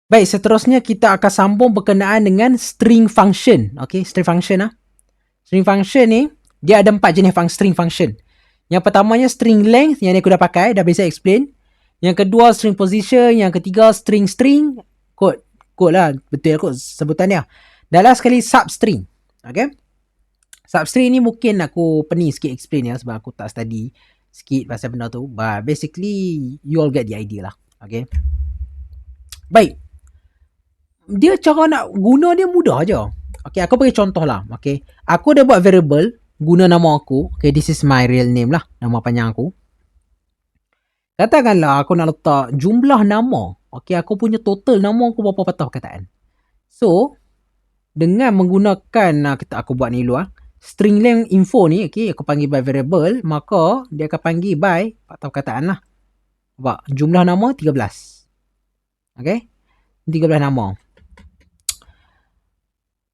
Baik, seterusnya kita akan sambung berkenaan dengan string function. Okay, string function lah. String function ni, dia ada 4 jenis string function. Yang pertamanya string length, yang ni aku dah pakai, dah biasa explain. Yang kedua string position, yang ketiga string string, kod lah, betul kot sebutan dia. Dan last sekali substring. Okay. Substring ni mungkin aku pening sikit explain ya, sebab aku tak study sikit pasal benda tu. But basically, you all get the idea lah. Okay. Baik. Dia cara nak guna dia mudah je. Okay, aku bagi contoh lah. Okay. Aku dah buat variable, guna nama aku. Okay, this is my real name lah. Nama panjang aku. Katakanlah aku nak letak jumlah nama. Okay, aku punya total nama aku berapa patah perkataan. So, dengan menggunakan, kita aku buat ni dulu lah. String length info ni, okay, aku panggil by variable, maka dia akan panggil by patah perkataan lah. Sebab jumlah nama 13. Okay, 13 nama.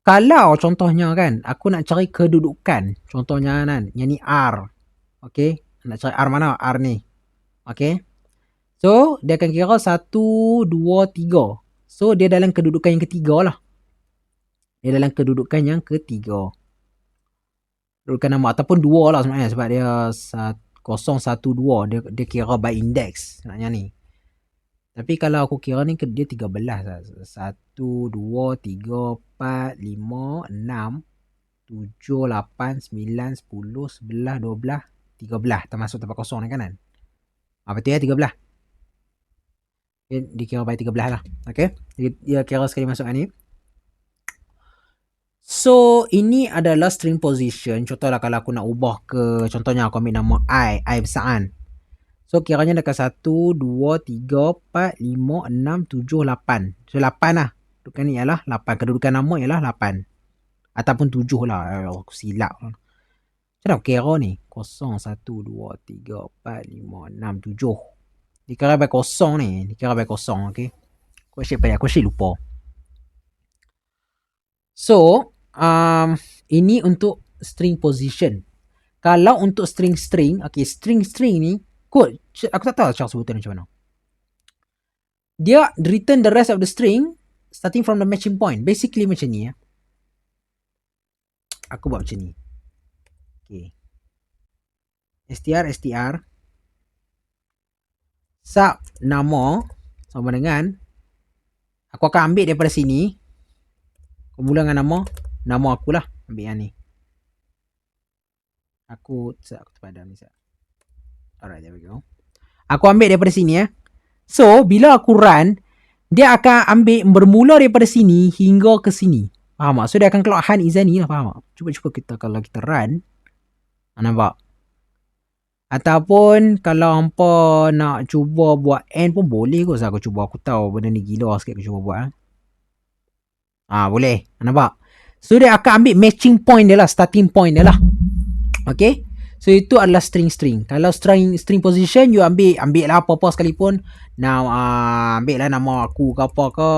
Kalau contohnya kan, aku nak cari kedudukan. Contohnya kan, yang ni R. Okay, nak cari R mana? R ni. Okay. So, dia akan kira 1, 2, 3. So, dia dalam kedudukan yang ketiga lah. Dia dalam kedudukan yang ketiga. Kedudukan nama ataupun 2 lah sebenarnya. Sebab dia 0, 1, 2. Dia kira by index. Sebenarnya ni. Tapi kalau aku kira ni, dia 13 lah. 1, 2, 3, 4, 5, 6, 7, 8, 9, 10, 11, 12, 13. Termasuk tempat kosong ni kanan. Betul ya, 13. Dia kira by 13 lah. Okay. Dia kira sekali masuk ni. So, ini adalah string position. Contohlah kalau aku nak ubah ke, contohnya aku ambil nama I besar kan. So, kiranya dekat 1, 2, 3, 4, 5, 6, 7, 8. So, 8 lah. Kedudukan ni ialah 8. Kedudukan nama ialah 8. Ataupun 7 lah. Aku silap. Macam mana aku kira ni? 0, 1, 2, 3, 4, 5, 6, 7. Dikira by kosong ni. Dikira by kosong, okay? Aku asyik lupa. So, ini untuk string position. Kalau untuk string, okay, string ni, kod, aku tak tahu cara sebutan macam mana. Dia return the rest of the string starting from the matching point. Basically macam ni ya. Aku buat macam ni. Okay. str sub nama sama dengan, aku akan ambil daripada sini. Aku mula dengan nama aku lah. Ambil yang ni. Aku terpadam ni. Alright, there we go. Aku ambil daripada sini ya. So, bila aku run, dia akan ambil bermula daripada sini hingga ke sini. Faham tak? So, dia akan keluar Han Izani lah. Faham tak? Cuba kita, kalau kita run. Nampak? Ataupun, kalau hampa nak cuba buat N pun boleh kot. Aku cuba. Aku tahu benda ni gila sikit aku cuba buat. Boleh. Nampak? So, dia akan ambil matching point dia lah. Starting point dia lah. Okay? So, itu adalah string. Kalau string position, you ambil lah apa-apa sekalipun. Now, ambil lah nama aku ke apa ke.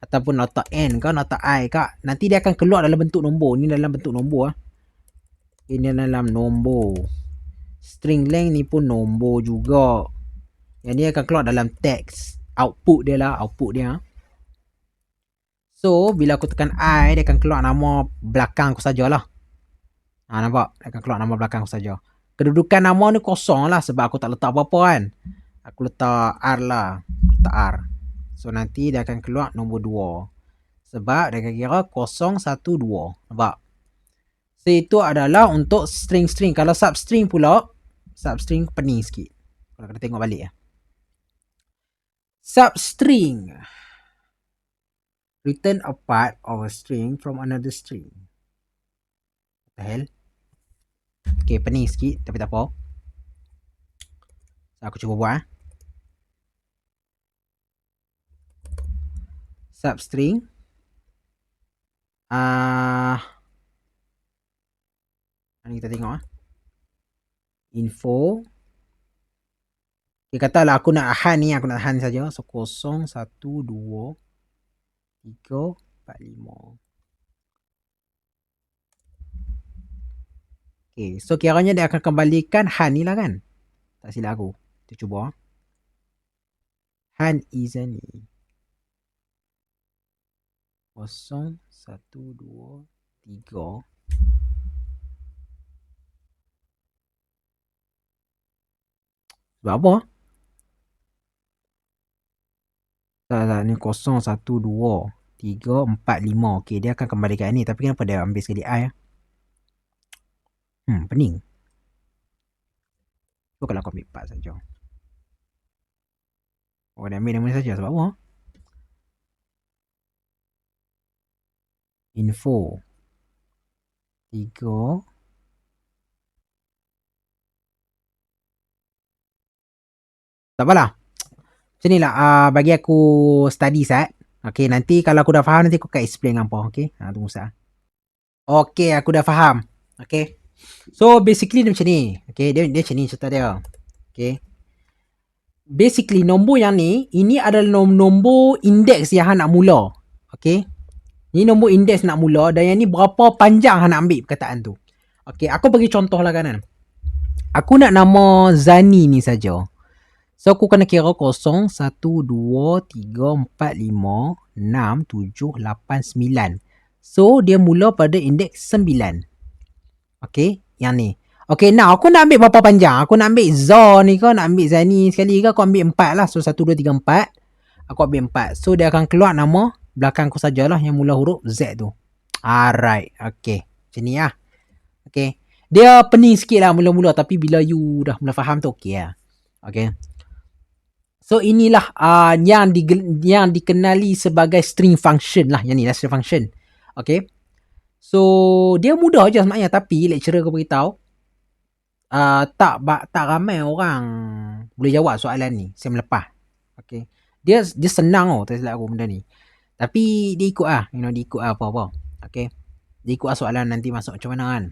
Ataupun letak N ke, letak I ke. Nanti dia akan keluar dalam bentuk nombor. Ini dalam bentuk nombor. Ini dalam nombor. String length ni pun nombor juga. Yang ni akan keluar dalam teks. Output dia lah. Output dia. So, bila aku tekan I, dia akan keluar nama belakang aku sajalah. Nampak? Dia akan keluar nama belakang aku saja. Kedudukan nama ni kosong lah sebab aku tak letak apa-apa kan. Aku letak R lah. Letak R. So, nanti dia akan keluar nombor 2. Sebab dia akan kira 0, 1, 2. Nampak? So, itu adalah untuk string. Kalau substring pula, substring pening sikit. Kalau kita tengok balik ya. Substring. Return a part of a string from another string. What the hell? Okay, pening sikit tapi tak apa. So, aku cuba buat. Substring. Ni kita tengok info. Okay, katalah aku nak Han ni, aku nak Han saja. So 0, 1, 2, 3, 4, 5. Okay, so kiranya dia akan kembalikan Han ni lah kan. Tak silap aku. Kita cuba. Han Izani. 0, 1, 2, 3. Sebab apa? Tak, ni 0, 1, 2, 3, 4, 5. Okay, dia akan kembali kat ni. Tapi kenapa dia ambil sekali I? Pening. So, kalau aku ambil 4 saja. Oh, dia ambil nama ni saja. Sebab apa? Info 3. Tak apalah. Macam ni lah. Bagi aku study set. Okay, nanti kalau aku dah faham, nanti aku akan explain apa. Okay, tunggu sat. Okay, aku dah faham. Okay. So, basically dia macam ni. Okay, dia macam ni cerita dia. Okay. Basically, nombor yang ni, ini adalah nombor indeks yang nak mula. Okay. Ni nombor indeks nak mula dan yang ni berapa panjang nak ambil perkataan tu. Okay, aku bagi contoh lah kanan. Aku nak nama Zani ni saja. So, aku kena kira 0, 1, 2, 3, 4, 5, 6, 7, 8, 9. So, dia mula pada indeks 9. Okay, yang ni. Okay, now aku nak ambil berapa panjang? Aku nak ambil Zor ni ke? Nak ambil Zani sekali ke? Aku ambil 4 lah. So, 1, 2, 3, 4. Aku ambil 4. So, dia akan keluar nama belakang aku sajalah yang mula huruf Z tu. Alright, okay. Macam ni lah. Okay. Dia pening sikit lah mula-mula. Tapi bila you dah mula faham tu, okay lah. Okay. So, inilah yang dikenali sebagai string function lah. Yang ni lah string function. Okay. So, dia mudah je sebenarnya. Tapi, lecturer aku beritahu, tak ramai orang boleh jawab soalan ni sem lepas. Okay. Dia senang tak silap aku benda ni. Tapi dia ikut lah. Dia ikut lah apa-apa. Okay. Dia ikut lah soalan nanti masuk macam mana kan.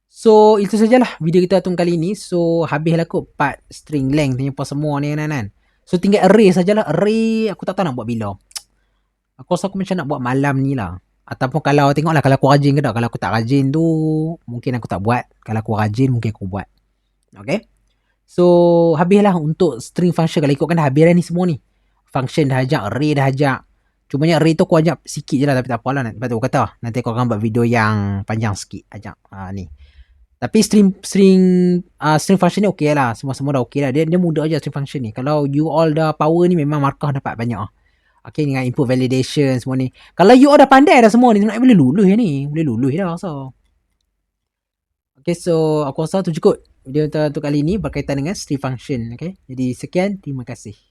So, itu sajalah video kita tu kali ni. So, habislah kot part string length ni apa semua ni kan. So, tinggal array sajalah. Array aku tak tahu nak buat bila. Aku rasa aku macam nak buat malam ni lah. Ataupun kalau tengoklah kalau aku rajin ke tak. Kalau aku tak rajin tu mungkin aku tak buat. Kalau aku rajin mungkin aku buat. Okay. So, habislah untuk string function. Kalau ikutkan dah habis dah ni semua ni. Function dah ajak, array dah ajak. Cumanya array tu aku ajak sikit je lah. Tapi tak apalah. Lepas tu aku kata nanti aku akan buat video yang panjang sikit ajak. Ni. Tapi string function ni okey lah. Semua dah okey lah. Dia mudah je string function ni. Kalau you all dah power ni memang markah dapat banyak lah. Okay, dengan input validation semua ni. Kalau you all dah pandai dah semua ni, sebenarnya boleh lulus ni. Boleh lulus dah rasa. Okay, so aku rasa tu cukup video untuk kali ni berkaitan dengan string function. Okay, jadi sekian. Terima kasih.